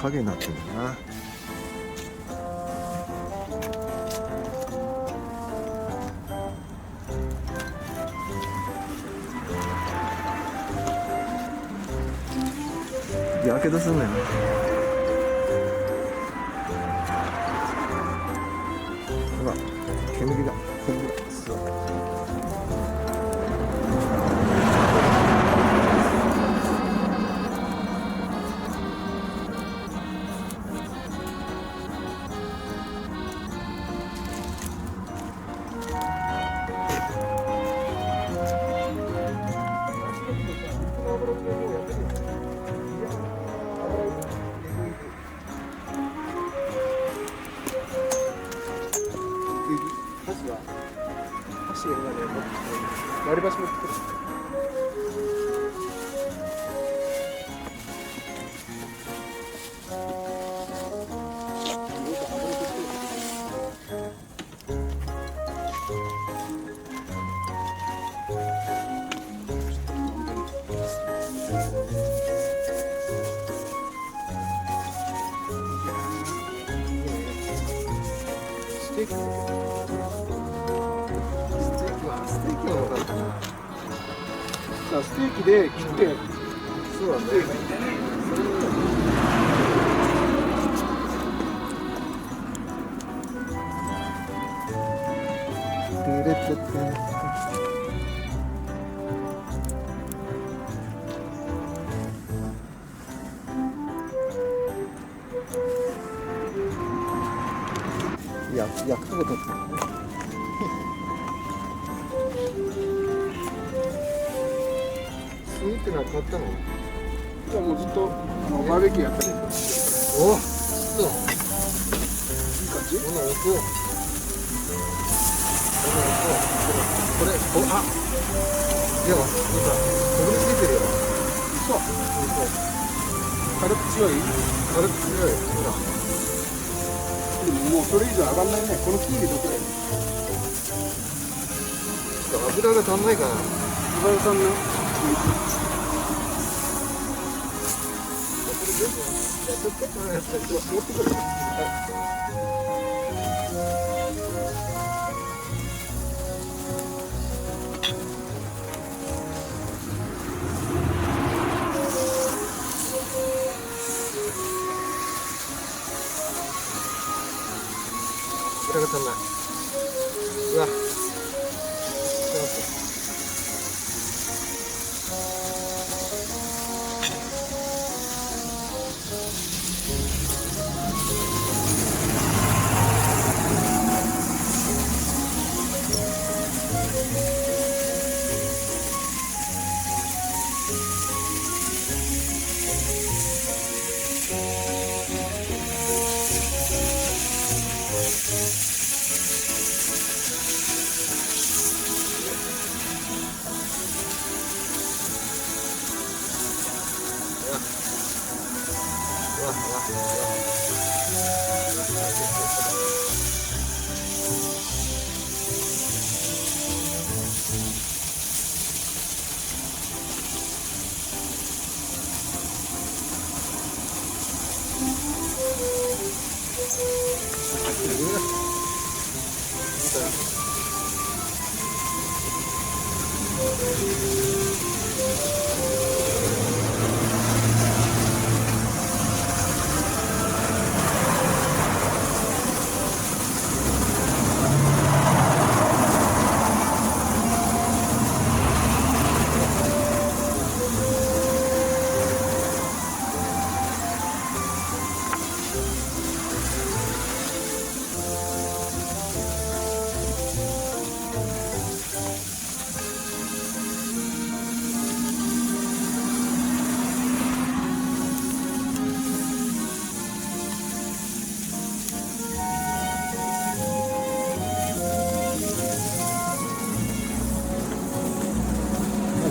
影になってるんだな。やけどすんのよ。ほら、煙が。そう。箸がね、割り箸持ってくる。ステーキは分かるかな。さあステーキで切って、そうだね。焼くとこ取って。炭ってのは買ったの？じゃあもうずっとバーベキューやったり。お、そう。いい感じ？この音。これ、あ、いや、ほら、こびりついてるよ。そう。軽く強い？軽く強い。ほら。もうそれ以上上がんないね。この木入れとくれ。ちょっと油が足んないかな。油が足んない。持ってくる。油が足んない。うわ。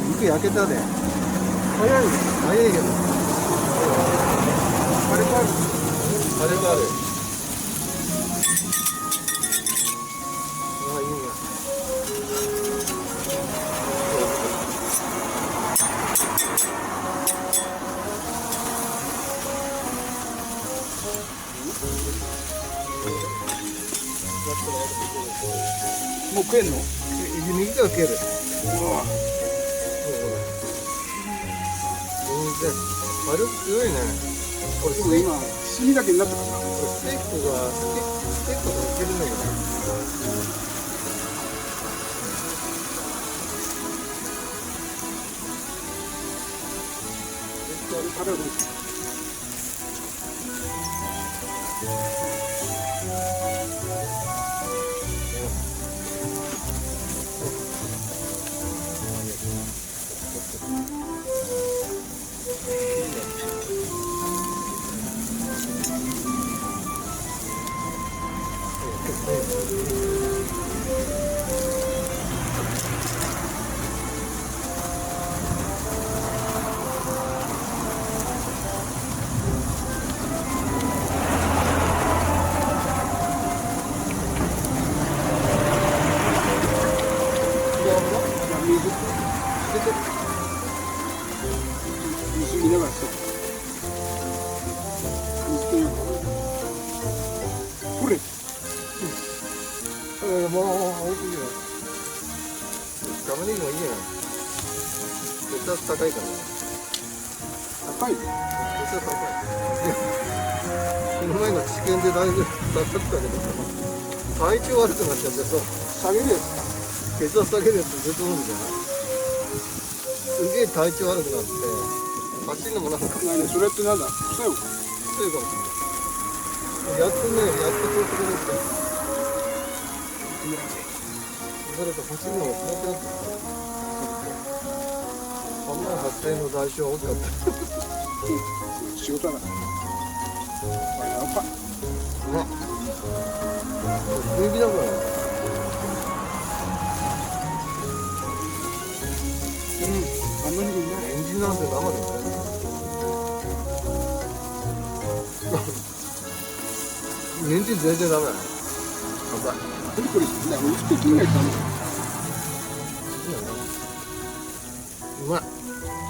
肉焼けたで。早いね。早いけど。カレーパール。カレーパール。ああ、いいね。もう食えんの？右手は食える。うわ全然火力強いね。これでも今炭だけになったかな。ステーキがステーキとかいけるんだけど。食べる。水見ながらさ。水というか。これ。もう美味しいよ。玉ねぎもいいね。血圧高いからね。高い。血圧高い。この前の治験でだいぶ下がったけどさ、体調悪くなっちゃってさ、下げるやつ。血圧下げるやつずっと飲むじゃん。すげえ体調悪くなって、走るのもなんか何それってなんだ。副作用か。そういうかもしれない。やっとね、やっと調子が出て。誰か走るのが辛くなってきた。3万8000円の代償は大きかった。仕事だな。やばい。うまっ。指だからね。あんまりうまい。エンジンなんて生でね。エンジン全然ダメだね。硬い。何これ。薄く切んないとダメだよ。うまい。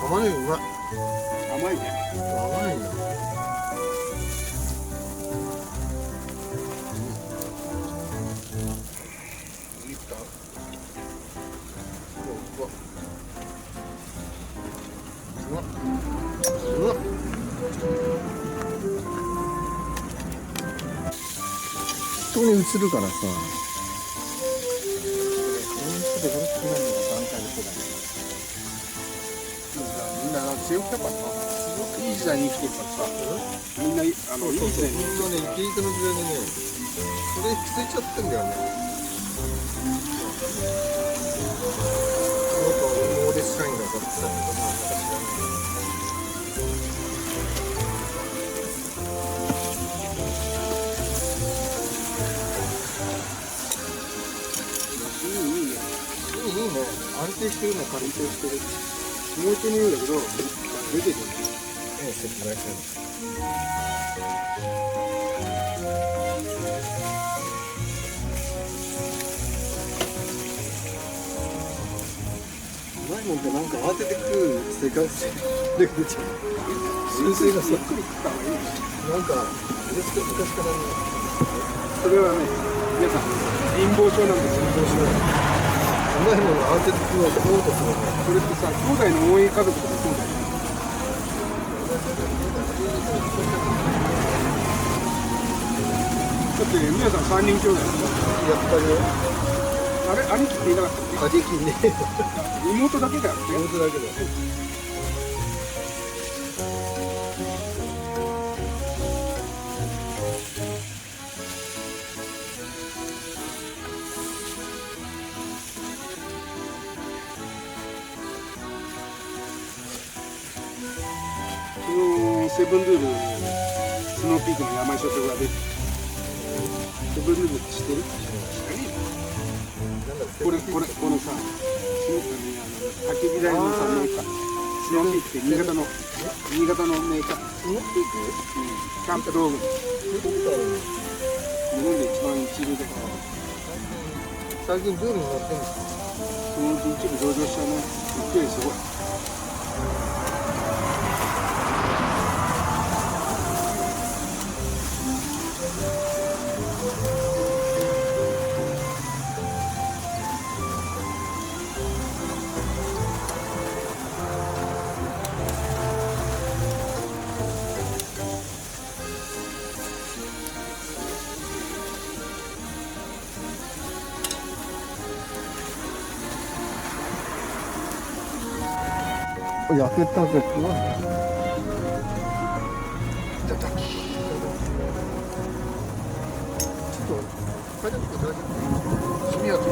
玉ねぎうまい。甘いね。甘いね。いいか。うまっ。うまっ。人に映るからさ。みんな強くたからな。すごくいい時代に生きてるからさ。みんないい時代に。みんなね、イケイケの時代にね、それついちゃってんだよね。モーレス社員が買ってたけどな、なんか知らない。いいね。安定してるね、安定してる。もう一度言うんだけど、出てるよね。説明してる。うまいもんってなんか慌てて食う生活で出ちゃう。純粋がさ、ゆっくり食った方がいい。なんか昔からね、それはね、皆さん、貧乏症なんですよ。どうしよう。うまいもの慌てて食おうとするね。それってさ、兄弟の応援家族とかそうだよ。だって皆さん3人兄弟だやっぱりあれ兄貴っていなかったっ兄貴ね、け？妹だけだよね。妹だけど。セブンルールスノーピークの山井所長が出てセブンルールって知ってる？このさ、焚き火台のさメーカースノーピークって新潟のメーカー。スノーピーク？キャンプ道具。そういうことあるの？日本で一番一流だから。最近ブームになってんですか？そのうち一部上場したね。勢いすごい。焼けたぜ。いただき。ちょっと、帰るとこ大丈夫？炭焼き。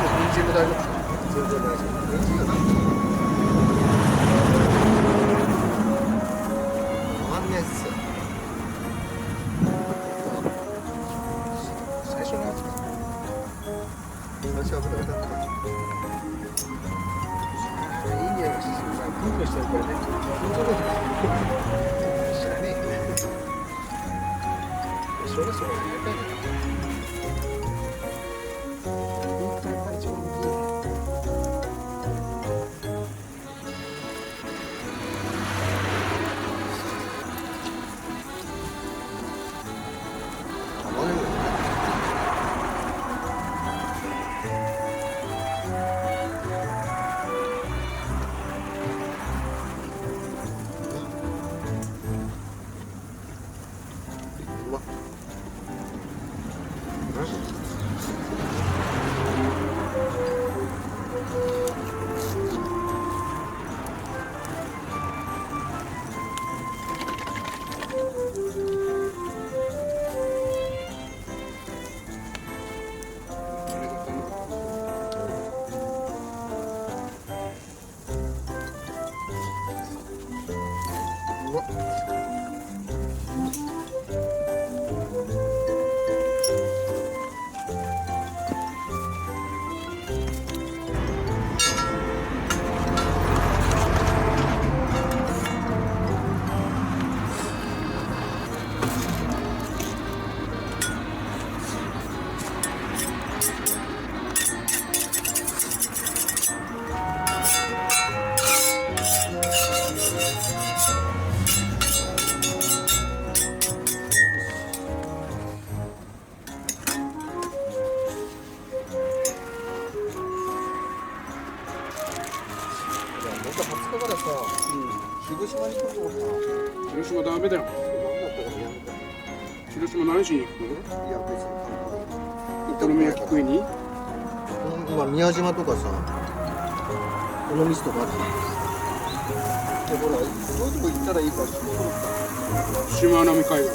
人参も大丈夫？全然大丈夫。人参が何？マンネス。最初のやつか。最初は油だった。いい匂いがしてる。プンプンしてるこれね。知らねえ。それそれやりたいね。本当やっぱり一番いいね。玉ねぎね。うわ。僕20日からさ、広島に行こうと思った。広島ダメだよ。何だったからやめた。広島何しに行くの？いや別にお好み焼き食いに？今宮島とかさ、尾道とかあるじゃん。でほら、そういうとこ行ったらいいから聞こうと思った。しまなみ海道。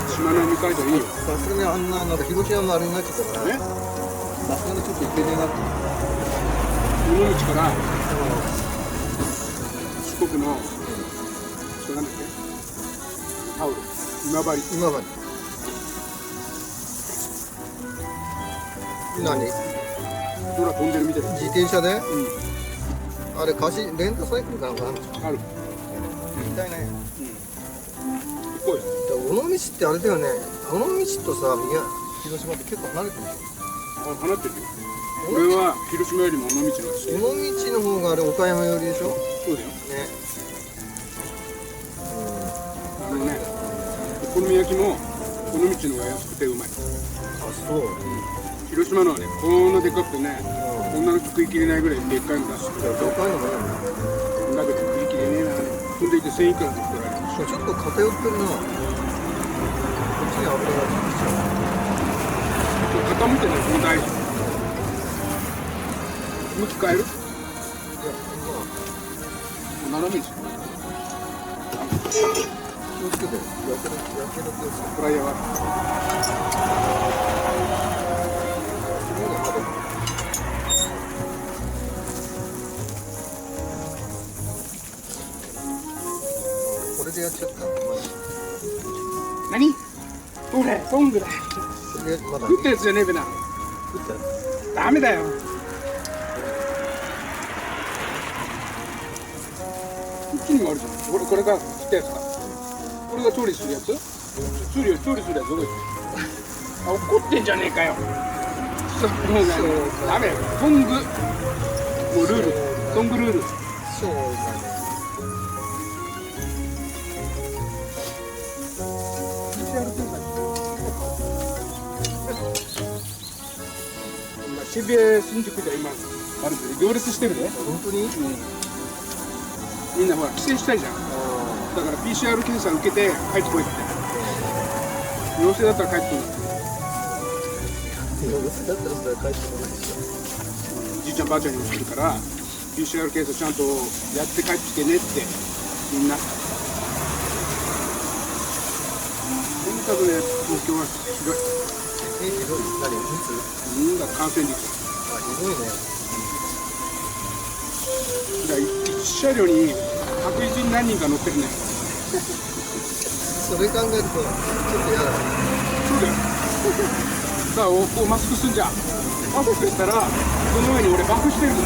しまなみ海道いいよ。さすがにあんな、なんか広島のあれになっちゃったから、ね？さすがにちょっと行けねえなって。尾道から四国の、それなんだっけ？タオル。今治。今治。何？ほら飛んでるみたいな。自転車で？あれ貸し、レンタサイクルかなんかあるの？ある。行きたいね。行こうよ。尾道ってあれだよね。尾道とさ、広島って結構離れてるでしあ、離れてるよ。俺は広島よりも尾道の方が好き。ょ。尾道の方があれ岡山寄りでしょ。そうだよ。ね。あのね、お好み焼きも尾道の方が安くてうまい。あ、そう。広島のはね、こんなでかくてね、女の人食い切れないぐらいでっかいの出してくれる。どかいのもいいの？だけど食い切れねえな。そんでいて1000いくらで作られる。ちょっと偏ってるな。こっちに油がついてきちゃ傾いてない、この大事。向き変える？う。いや、斜めにしよ気をつけて。やけど気をつけて。う。フライヤーは。これでやっちゃった。何？ほれ、トングだ。これでまだ食ったやつじゃねえべな。食ったやつ。ダメだよ。こっちにもあるじゃん。これが食ったやつか。これが調理するやつ？調理するやつどこ行った？あ、怒ってんじゃねえかよ。そうもうね、ダメよ。トング。もうルール。トングルール。そうだね。渋谷、新宿で今、あるで行列してるで。本当に？みんなほら、帰省したいじゃん。だから PCR 検査受けて帰ってこいって。陽性だったら帰ってこいって。陽せだったらそれは返してもらえるでしょ。じいちゃんばあちゃんにもするから PCR 検査ちゃんとやって帰ってきてねってみんな。とにかくね東京はひどい。ひどい。何密？みんな感染率。あ、ひどいね。だから1車両に確実に何人か乗ってるね。それ考えるとちょっと嫌だね。そうだよ。だからこうマスクすんじゃん。マスクしたらその上に俺バクしてるの。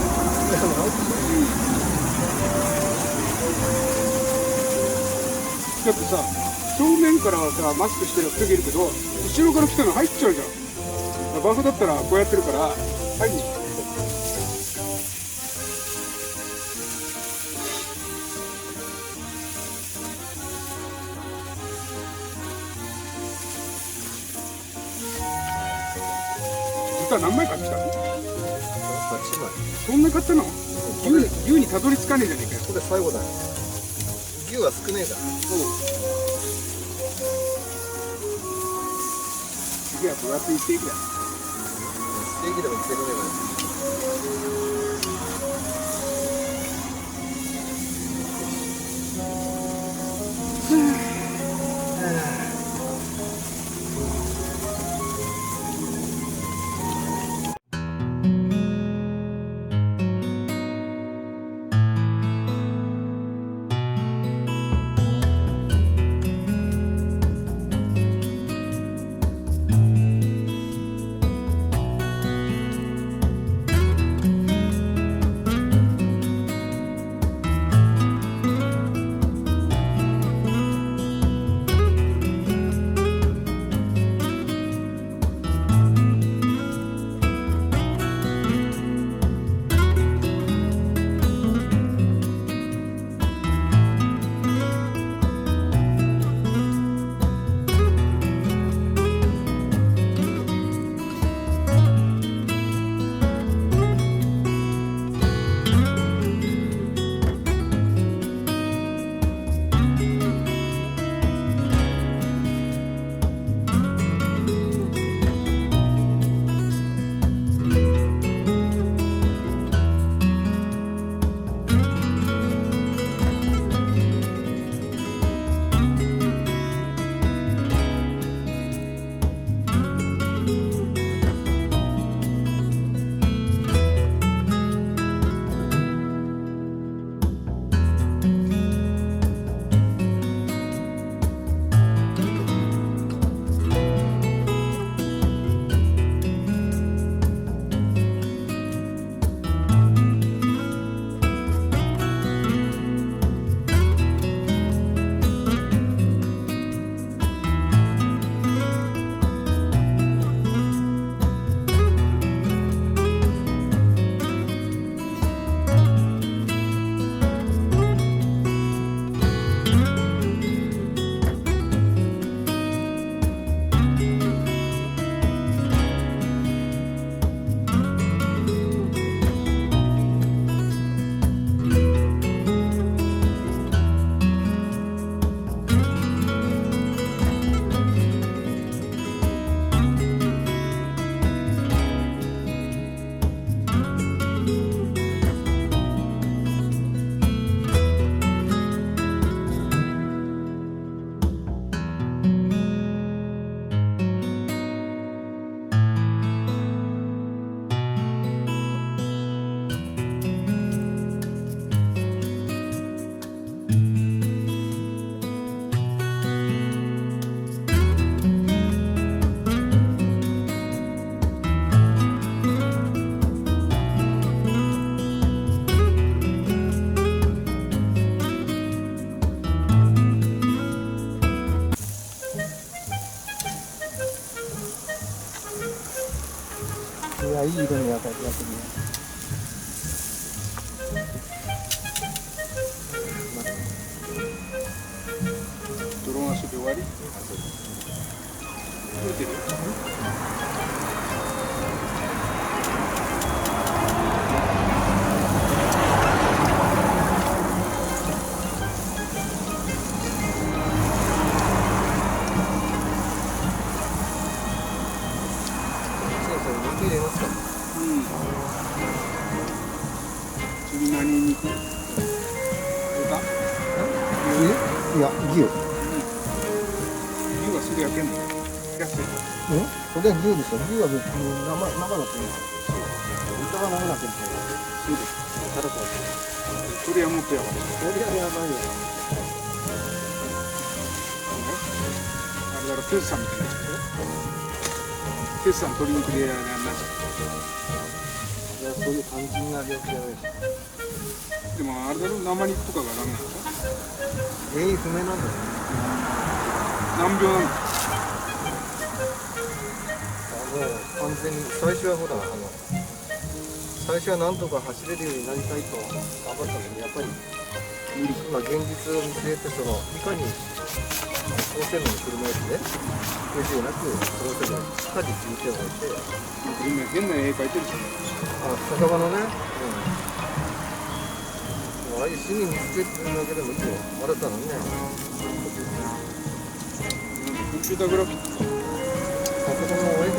だってさ正面からはさマスクしてる人いるけど後ろから来たの入っちゃうじゃん。バフだったらこうやってるから入んない。豚何枚買ってきたの？8枚。そんな買ったの？牛にたどり着かねえじゃねえかよ。これ最後だ。牛は少ねえから。次は分厚いステーキだ。ステーキでもつけるね肉？豚？いや、牛。牛はすぐ焼けんの？安い。これは牛ですよ。牛は別に生だっていい。豚は生だっていい。すぐ。ただこう。それはもっとやばい。それはやばいよ。あれだろ、テスさんみたいなやつでしょ。テスさん鶏肉でやらない。そういう肝心な病気じゃないし。でもあれだろ、生肉とかがダメなの？原因不明なんだよね。難病なの？完全に最初はほら最初はなんとか走れるようになりたいと頑張ったのにやっぱり無理。今現実を見据えていかに高性能の車椅子で不自由なく過ごせるしっかり人生を置いて。今変な絵描いてるじゃん。酒場のね、ああいう趣味見つけてるだけでもいいよ。あれたのにね。コンピューターグラフィック。酒場のお絵描き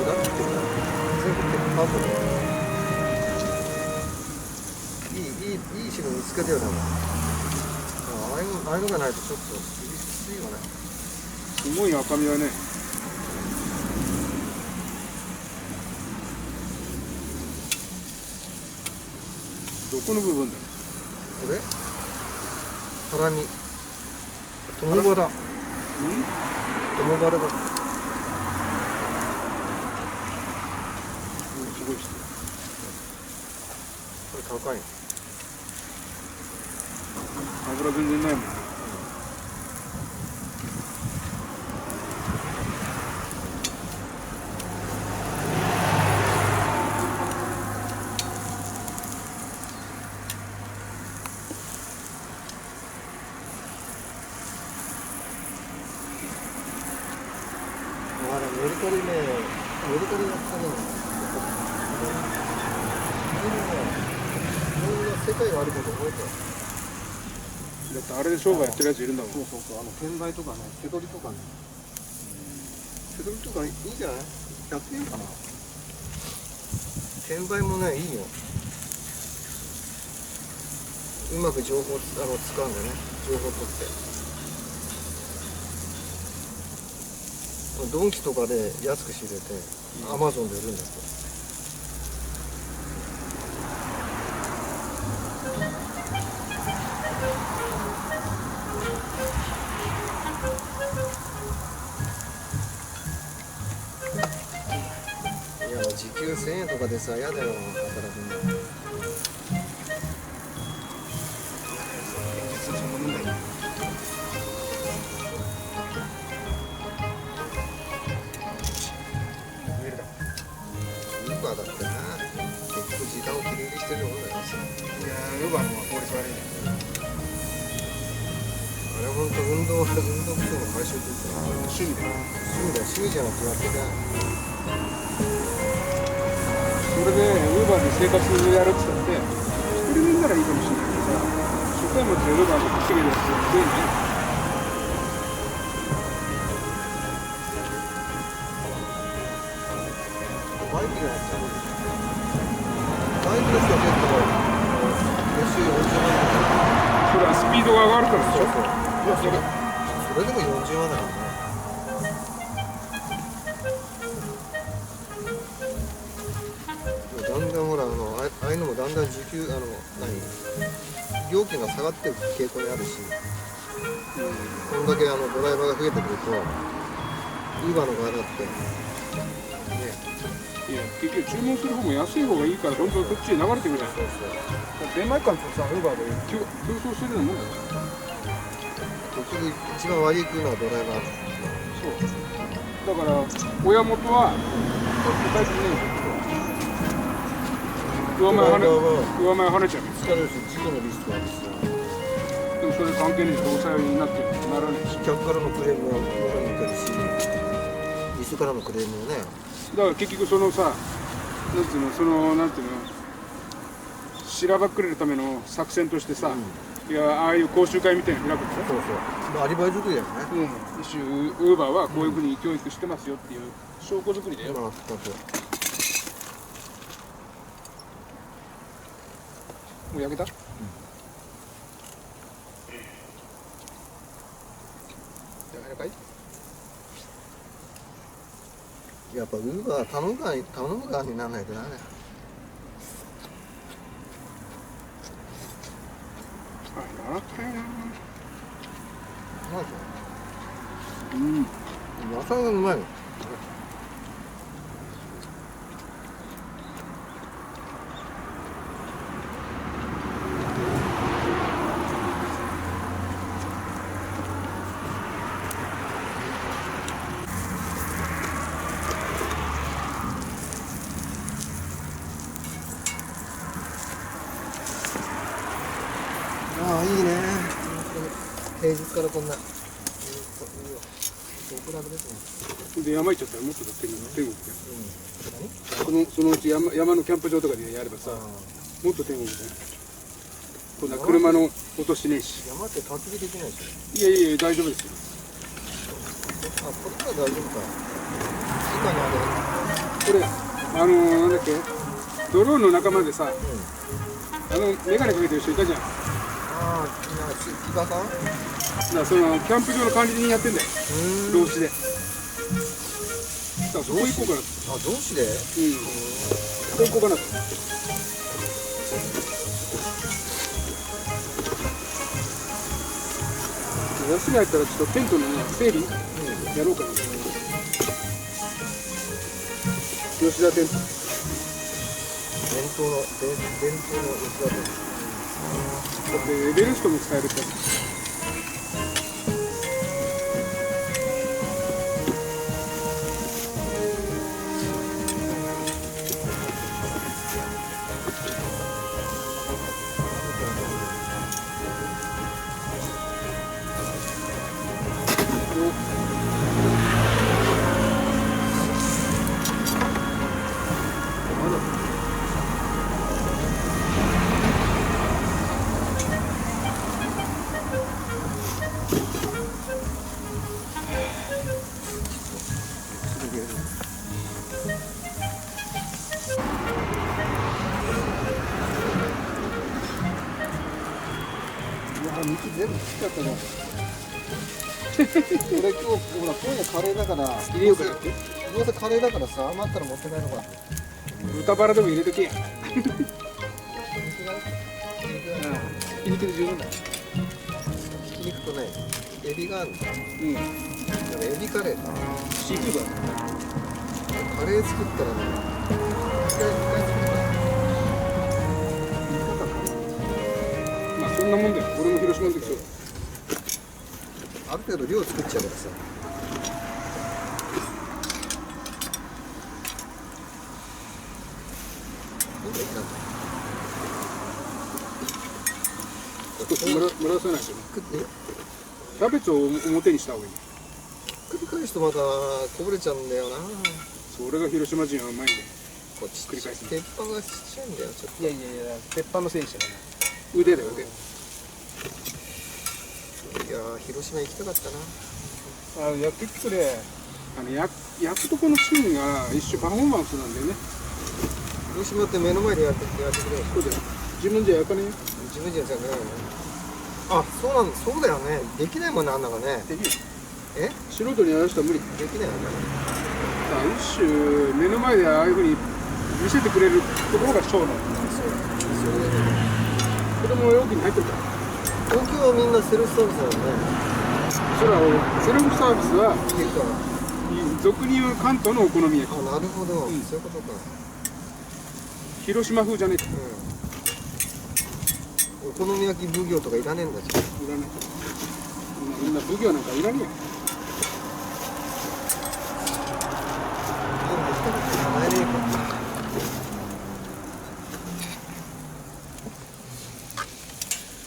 裏っていうか全部結構ハードでいい趣味見つけてよ。でもああいうのがないとちょっと厳しいよね。すごい赤みだね。どこの部分だよ。これ腹に共腹だ。すごい人。これ高い。油全然ないもん。メルカリやったの。いろんな世界があること覚えた。だってあれで商売やってるやついるんだもん。そう転売とかね、手取りとかね。手取りとかいいんじゃない ?100 円かな。転売もね、いいよ。うまく情報使うんだよね。情報取って。ドンキとかで安く仕入れて、アマゾンで売るんだって。いや、時給1000円とかでさ、嫌だよ、働くの。実はそんなもんだよ。ウーバーだってな、結局時間を切り売りしてるもんだよ。いやウーバーの方が効率悪いね。あれほんと運動不足の解消というか、趣味で。趣味じゃなくてやってた。それでウーバーで生活やるって言ったって一人分ならいいかもしれないけどさ、初回持ってウーバーで稼げるやつ増えない。バイクでやってる。バイクですよ、結構月収40万円。それはスピードが上がるからでしょ。いや、それでも40万だからね。だんだんほらああいうのもだんだん時給料金が下がってる傾向にあるし、こんだけドライバーが増えてくるとウーバーの場合だってね。いや結局注文する方も安い方がいいからどんどんそっちへ流れてくるじゃん。出前館とさウーバーで競争してるようなもんだよ。結局一番割り食うのはドライバー。そうだから親元はこっち帰ってねえよ。上前跳ねちゃう。疲れるし事故のリスクあるしさ。でもそれ関係ねえし労災になってならねえし。客からのクレームが僕に来るし、リスからのクレームをね。だから結局そのさ、なんていうの、しらばっくれるための作戦としてさ、いやああいう講習会みたいなの開くでしょ。そうアリバイ作りだよね。一種ウーバーはこういうふうに教育してますよっていう証拠作りだよ。もう焼けた？やわらかい？やっぱウーバー頼む側にならないとダメだよ。あ、やわらかいな。なんでうん。野菜がうまいの。ああ、いいね。平日からこんな。いいよ。極楽ですね。で山行っちゃったらもっとだって天国うん。で。そのうち山のキャンプ場とかでやればさ、何？もっと天国だよ。こんな車の音しねえし。山って焚き火できないでしょ。いやいやいや、大丈夫ですよ。あ、これから大丈夫か。直にあこれなんだっけ、ドローンの仲間でさ、れ。うん。メガネかけてる人いたじゃん。だかああ、木場さん？らそのキャンプ場の管理人やってんだよ、同士で。だからそこ行こうかな。あ、同志で？うん、そこ行こうかなと。休み入ったらちょっとテントのね整理やろうかな。吉田テント。伝統の吉田で。だってエベレストも使えるって。道全部切っちゃったね。俺今日ほら今夜カレーだから入れようかなって。どうせカレーだからさ、余ったら持って帰ろうか。豚バラでも入れとけや。肉だよ。ひき肉で十分だ。ひき肉とね、エビがあるんだ。うん。エビカレーか。シーフードだ。カレー作ったらね、一回作ったらまあそんなもんだよ。俺も広島の時そうだ。ある程度量作っちゃうからさ。なんかいいな。少し蒸らさないとね。ひキャベツを表にした方がいい。っくり返すとまたこぼれちゃうんだよな。それが広島人はうまいんだよ。こっち繰り返す鉄板がちっちゃいんだよ、ちょっと。いや、鉄板のせいにしてね。腕だよ、腕。いやー、広島行きたかったな。結局ね、焼くとこのシーンが一種パフォーマンスなんだよね。広島って目の前でやってくれる。そうだよ。自分じゃ焼かねえよ。自分じゃじゃないの。あ、そうだよね。できないもんね、あんなのね。できる。え？素人にやる人は無理。できないよね。一種目の前でああいうふうに見せてくれるところがショーなの。子供の容器に入ってるから。東京はみんなセルフサービスだよね。それはセルフサービスはっていうか、俗に言う関東のお好み焼き。あ、なるほど、うんそういうことか。広島風じゃねえか。お好み焼き奉行とかいらねえんだじゃん。いらない。みんな奉行なんかいらねえよ。来年か。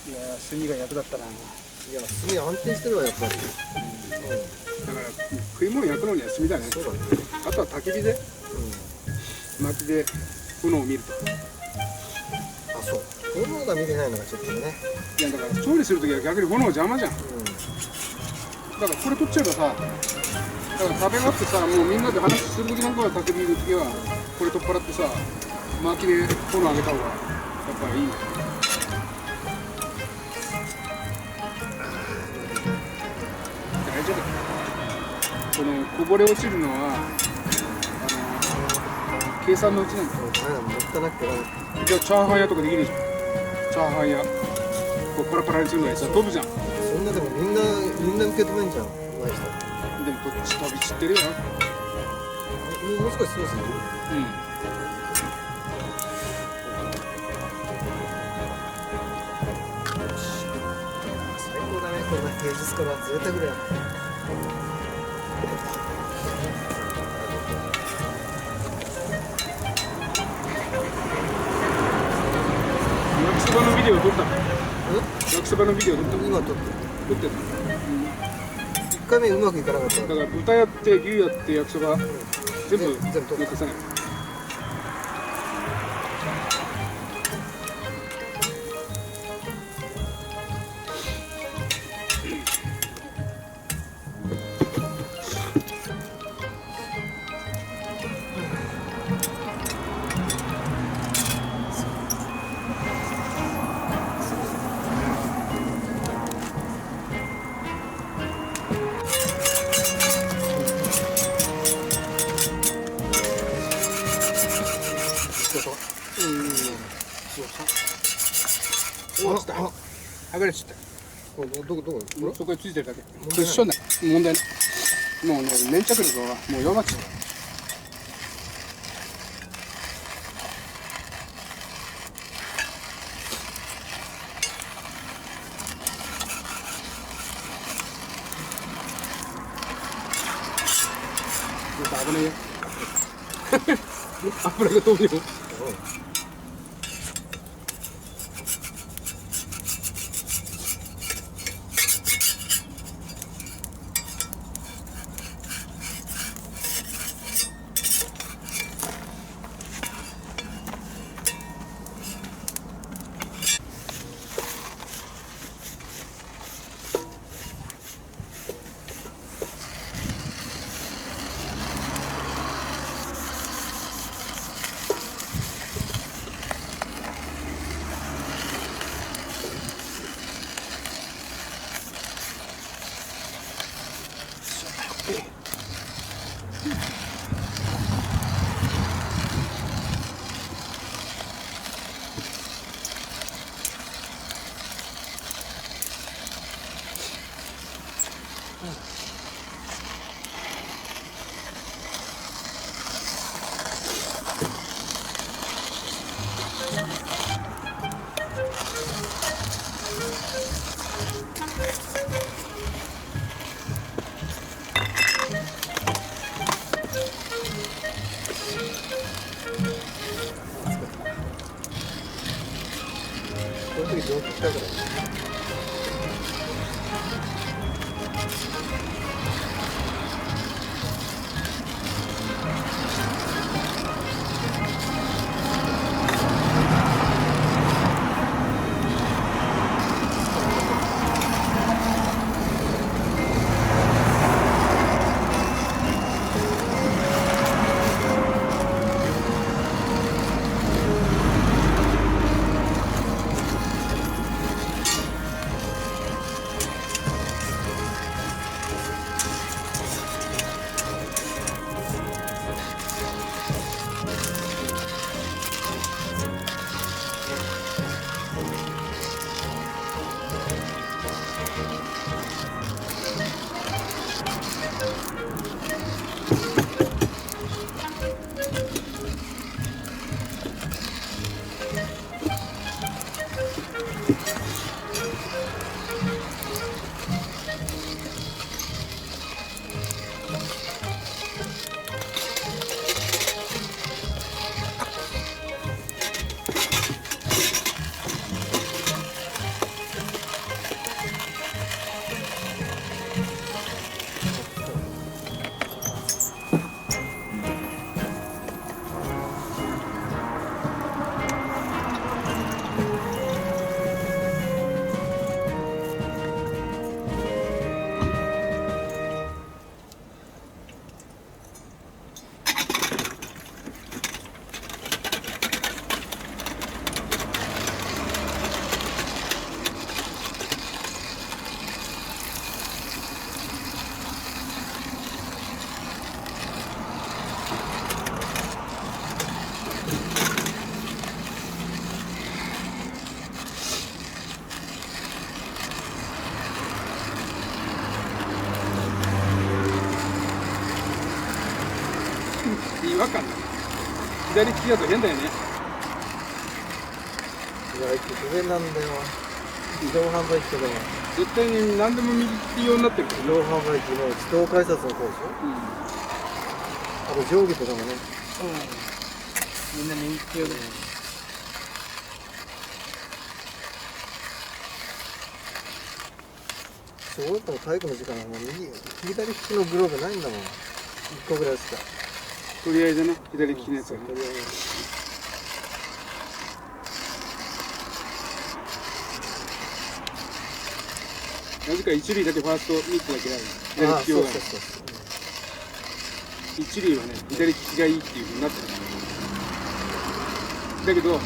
いやー、炭が役立ったな。いや、炭安定してるわ、やっぱり。だから食い物焼くのには炭だね。そうだね。あとは焚き火で薪で炎を見ると。あ、そう。炎が見れないのがちょっとね。いやだから調理するときは逆に炎邪魔じゃん。だからこれ取っちゃえばさ、だから食べ終わってさ、もうみんなで話するときなんかは焚き火のときはこれ取っ払ってさ、薪で炎上げた方がやっぱりいいんだよ。大丈夫。このこぼれ落ちるのは計算のうちなんだよ。そうもったなくてじゃあチャーハン屋とかできるでしょ。チャーハン屋こうパラパラにするのやつは飛ぶじゃん。そんなでもみんな受け止めんじゃん。うまい人。でもこっち飛び散ってるよな。もう少しソースいる？うん。最高だね、こんな平日から贅沢だよ。焼きそばのビデオ撮ったの？焼きそばのビデオ撮ったの？今撮って撮ってた。1回目うまくいかなかっただから豚やって牛やって焼きそば全部全部撮った残さない。落ちた。剥がれちゃった。これどこそこについてるだけ。クッションだ。問題ない。もうね、粘着力はもう弱まっちゃう。危ないよ。油が飛ぶよ。この時上気したから左利きだと変だよね。いや、不便なんだよ。自動販売機とかも。絶対に何でも右利き用になってるからね。自動販売機の自動改札の方でしょ。あと定規とかもね。みんな右利き用だよ。小学校の体育の時間はもう左利きのグローブないんだもん。1個ぐらいしか。とりあえずね、左利きのやつがね。とりあえず。なぜか一塁だけファーストミットだけある。左利き用がね。一塁はね、左利きがいいっていう風になってる。だけど、フ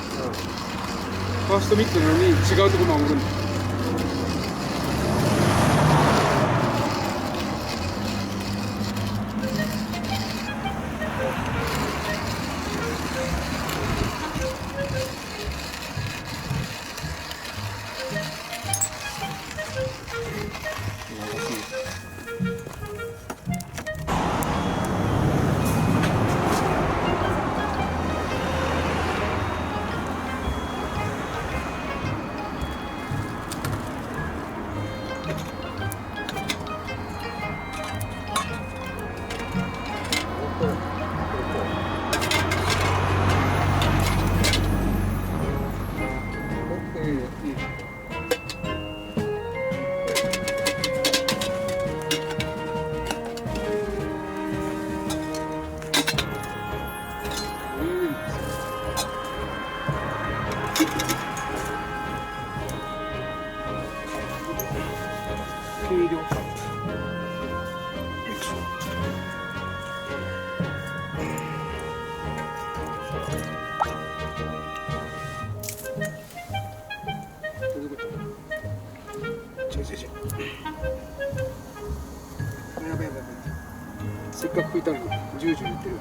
ァーストミットなのに違うところ守るんだよ。軽量化。せっかく拭いたのにジュージュー言ってる。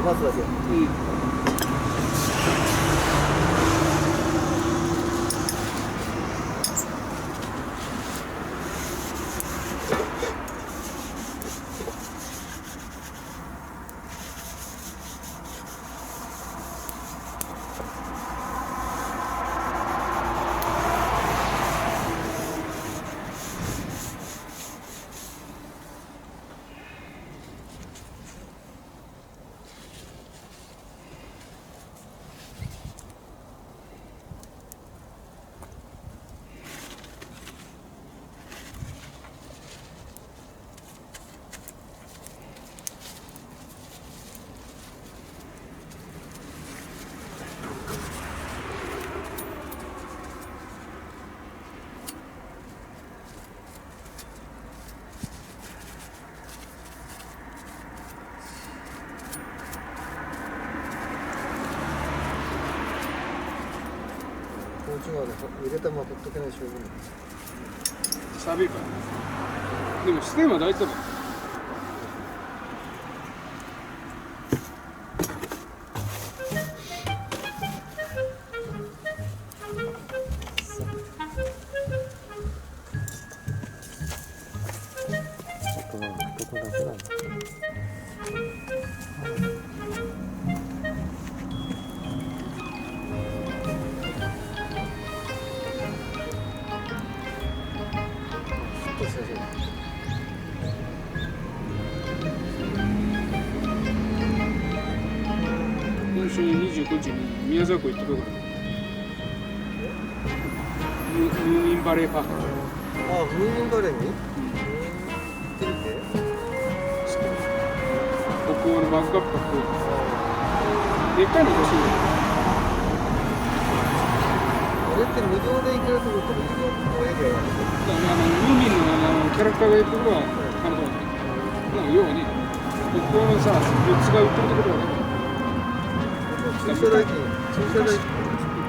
待つだけ。こっち側で入れたままほっとけない勝負に。錆びるからね。でもステンは大丈夫。ここだけなんだ。今週29日に宮沢湖行ってくるから。ムーミンバレーパーク。あ、ムーミンバレーに？ってみて。北欧のバックアップがでっかいの欲しいよ。俺って無料で行けるところと無料のエリアがある。だからムーミンのキャラクターがいるところは彼女なんだけど、要はね、北欧のさ、グッズが売ってるところはね、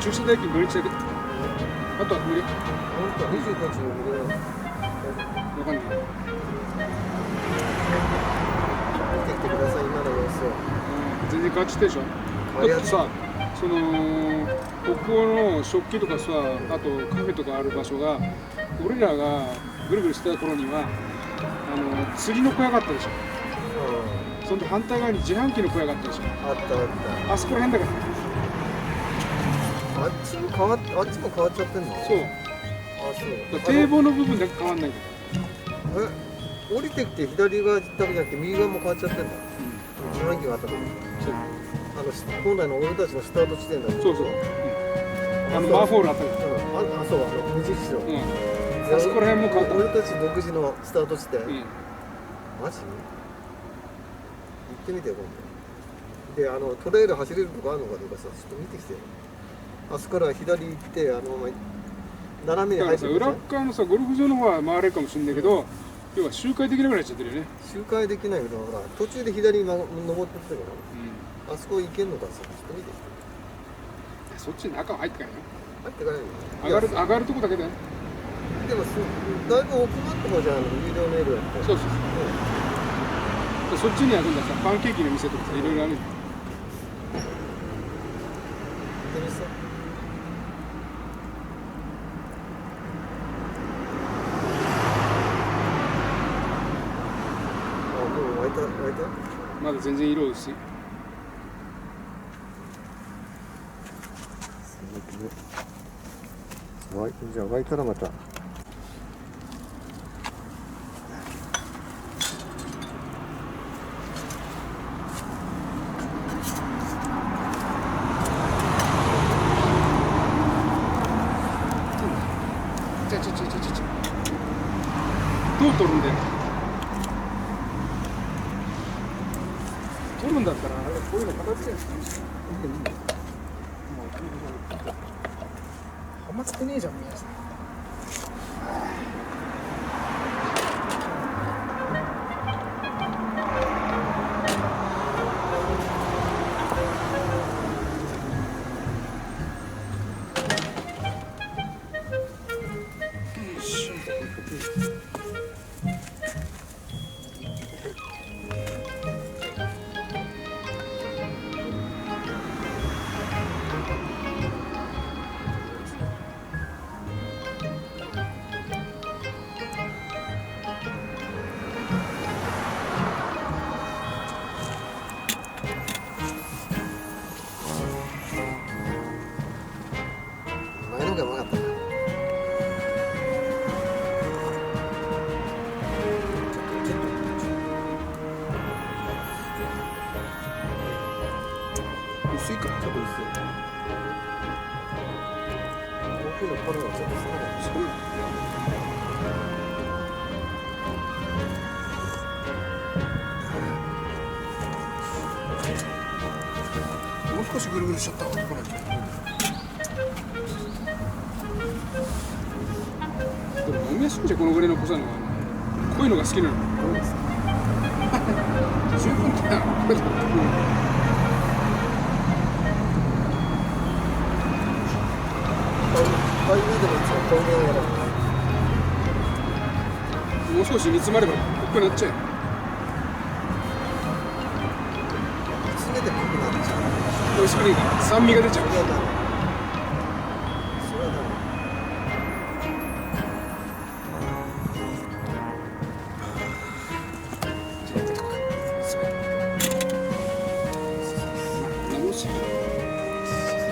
駐車代金土日だけ。あとは無料。本当は25日の無料。わかんない。見てきてください、今の様子を。全然変わっちゃってるでしょ。だってさ、その北欧の食器とかさ、あとカフェとかある場所が、俺らがぐるぐるしてた頃には釣りの小屋があったでしょ。その反対側に自販機の小屋があったでしょ。あったあった。あそこら辺だから。あっちも変わっちゃってんの？そう。あ、そう。堤防の部分だけ変わんないけ降りてきて左側だけじゃなくて右側も変わっちゃってんだ。自販機があった時。そう。本来の俺たちのスタート地点だ。そうそう。マンホールあったり。そう、無印の。あそこら辺も変わった。俺たち独自のスタート地点。マジ？行ってみてよ今度。で、トレイル走れるとこあるのかどうかさ、ちょっと見てきてよ。あそこから左行って斜めに入って裏側のさゴルフ場の方は回れるかもしれないけど、要は周回できなくなっちゃってるよね。周回できないけど、ほら途中で左に登ってったから、あそこ行けんのかさ、ちょっと見てきて。そっちに中は入ってないよ。入ってかないの？上がるとこだけだよ。でもだいぶ奥まった方じゃん、有料メールやって。そう。そっちには今度はさ、パンケーキの店とかさ、いろいろある。行ってみさ。湧いた？まだ全然色薄い。じゃあ湧いたらまた。どう取るんだよ。取るんだったらこういうの形であんまつってねえじゃん皆さん。前のがうまかったな。薄いか。ちょっと薄い。大きいのこれはちょっと少ない。そうなの。もう少しぐるぐるしちゃったわ。これ。でも飲みやすいんじゃこのぐらいの濃さのは濃いのが好きなの。どうですか？十分だよ。こういうのでも一応透明やらもう少し煮詰まれば濃くなっちゃう。すべて濃くなっちゃう。美味しくねえから酸味が出ちゃう。それはダメ。それはダメ。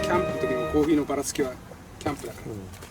キャンプの時のコーヒーのばらつきはキャンプだから。